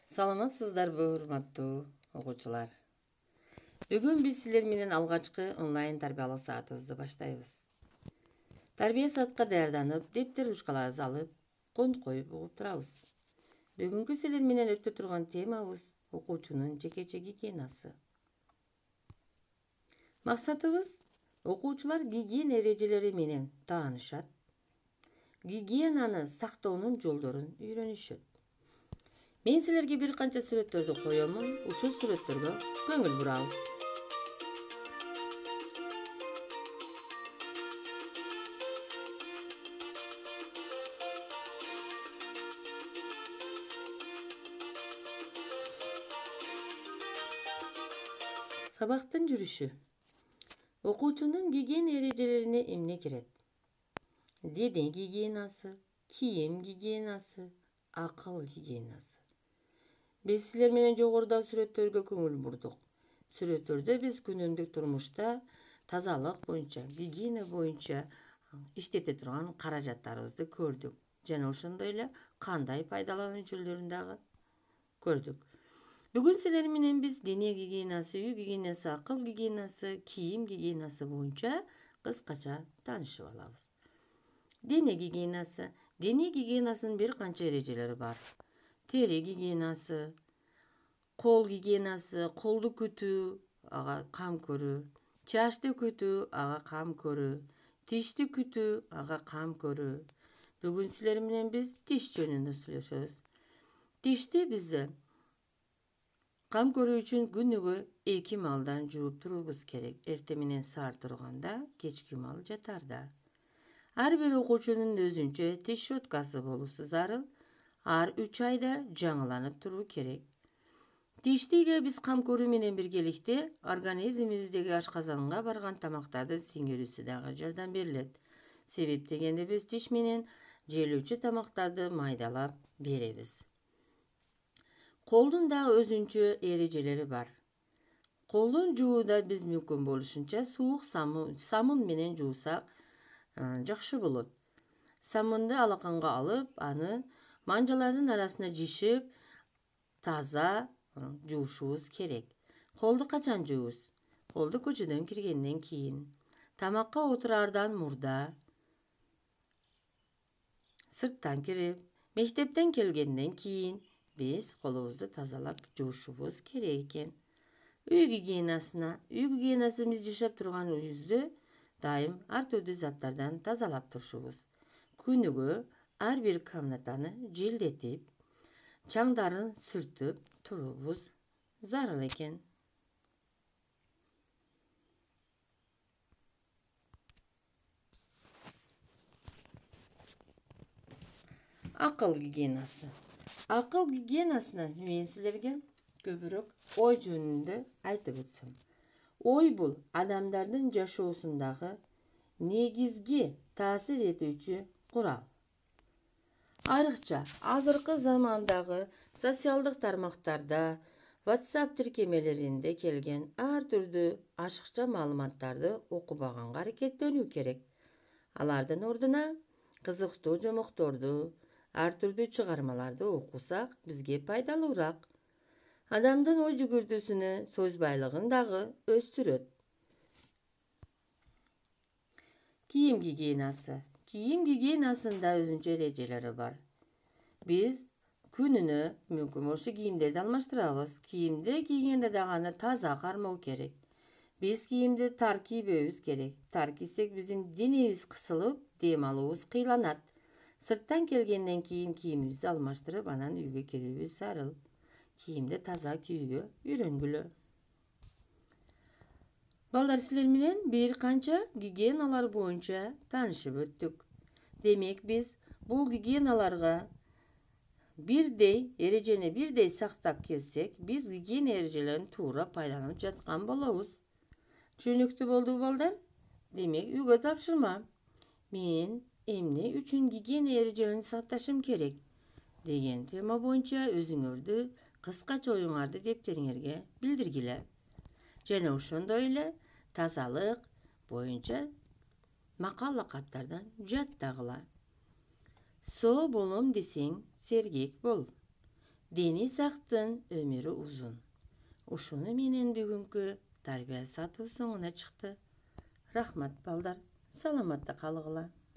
Саламатсыздарбы, урматтуу окуучулар. Бүгүн биз силер менен алгачкы онлайн тарбиялык саатыбызды баштайбыз. Тарбия саатка даярданып, дептер ручкаларыбызды алып, конт коюп угуп турабыз. Бүгүнкү силер менен өтө турган темабыз окуучунун жекече гигиенасы. Максатыбыз окуучулар гигиена эрежелери менен таанышат, гигиенаны сактоонун жолдорун үйрөнүшөт. Мен силерге бир канча сүрөттөрдү коёмун, ушул сүрөттөргө көңүл бурабыз. Сабактын жүрүшү. Окуучунун гигиена эрежелерине эмне кирет? Дене гигиенасы, кийим гигиенасы, акыл гигиенасы. Биз силер менен жогоруда сүрөттөргө көңүл бурдук. Сүрөттөрдө биз күнүмдүк турмушта тазалык боюнча, гигиена боюнча иштете турган каражаттарыбызды көрдүк. Жана ошондой эле кандай пайдалануу жолдорун дагы көрдүк. Бүгүн силер менен биз дене гигиенасы, үй гигиенасы, акыл гигиенасы, кийим гигиенасы боюнча кыскача таанышып алабыз. Дене гигиенасы. Дене гигиенасынын бир канча эрежелери бар. Тери гигиенасы, кол гигиенасы, колду күтүү, ага кам көрүү, чачты күтүү, ага кам көрүү, тишти күтүү, ага кам көрүү. Бүгүн силер менен биз тиш жөнүндө сүйлөшөбүз. Тишти биз кам көрүү үчүн күнүгө 2 маалдан жууп туруубуз керек. Эртең менен саар турганда, кечки маал жатарда. Ар бир окуучунун өзүнчө тиш щеткасы болуусу зарыл. Ар 3 айда жаңыланып туруу керек. Тиштиге биз кам көрүү менен биргеликте организмибиздеги ашказанга барган тамактарды сиңирүүсү дагы жардам берилет. Себеп дегенде биз тиш менен желүүчү тамактарды майдалап беребиз. Колдун дагы өзүнчө эрежелери бар. Колдун жууда биз мүмкүн болушунча суук самын менен жуусак жакшы болот. Самынды алаканга алып, аны манжалардын арасына жишип, таза жуушубуз керек. Колду качан жуубуз? Колду көчөдөн киргенден кийин, тамакка отураардан мурда, сырттан кирип, мектептен келгенден кийин биз колубузду тазалап жуушубуз керек экен. Үй гигиенасына. Үй гигиенасы биз жашап турган үйүбүздү дайым ар түрдүү заттардан тазалап турушубуз. Күнүгө ар бир комнатаны желдетип, чаңдарын сүртүп туруубуз зарыл экен. Акыл гигиенасы. Акыл гигиенасына мен силерге көбүрөөк ой жөнүндө айтып өтсөм. Ой бул адамдардын жашоосундагы негизги таасир этүүчү курал. Айрыкча азыркы замандагы социалдык тармактарда, WhatsApp тиркемелеринде келген ар түрдүү ашыкча маалыматтарды окубаганга аракеттенүү керек. Алардын ордуна кызыктуу жомокторду, ар түрдүү чыгармаларды окусак бизге пайдалуураак. Адамдын ой жүгүртүүсүнө, сөз байлыгын дагы өстүрөт. Кийим гигиенасы. Кийим гигиенасында өзүнчө эрежелери бар. Биз күнүнө мүмкүн болушу кийимдерди алмаштырабыз. Кийимди кийгенде дагы аны таза кармоо керек. Биз кийимди тар кийбөбүз керек. Тар кийсек биздин денебиз кысылып, дем алуубуз кыйланат. Сырттан келгенден кийин кийимибизди алмаштырып, анан үйгө кирүүбүз зарыл. Кийимди таза кийүүгө үйрөнгүлө. Балдар, силер менен бир канча гигиеналар боюнча таанышып өттүк. Демек биз бул гигиеналарга бирдей эрежени бирдей сактап келсек, биз гигиена эрежелерин туура пайдаланып жаткан болобуз. Түшүнүктүү болду балдар? Демек үйгө тапшырма. Мен эмне үчүн гигиена эрежелерин сакташым керек деген тема боюнча өзүңөрдү кыскача оюңарды дептериңерге билдиргиле. Жана ошондой эле тазалык боюнча макал лакаптардан жаттагыла. Соо болом десең, сергек бол. Deni sақтын ömürü uzun. Ушуну менен бүгүнкү тарбия сатуу соңуна чыкты. Рахмат балдар, саламатта калгыла.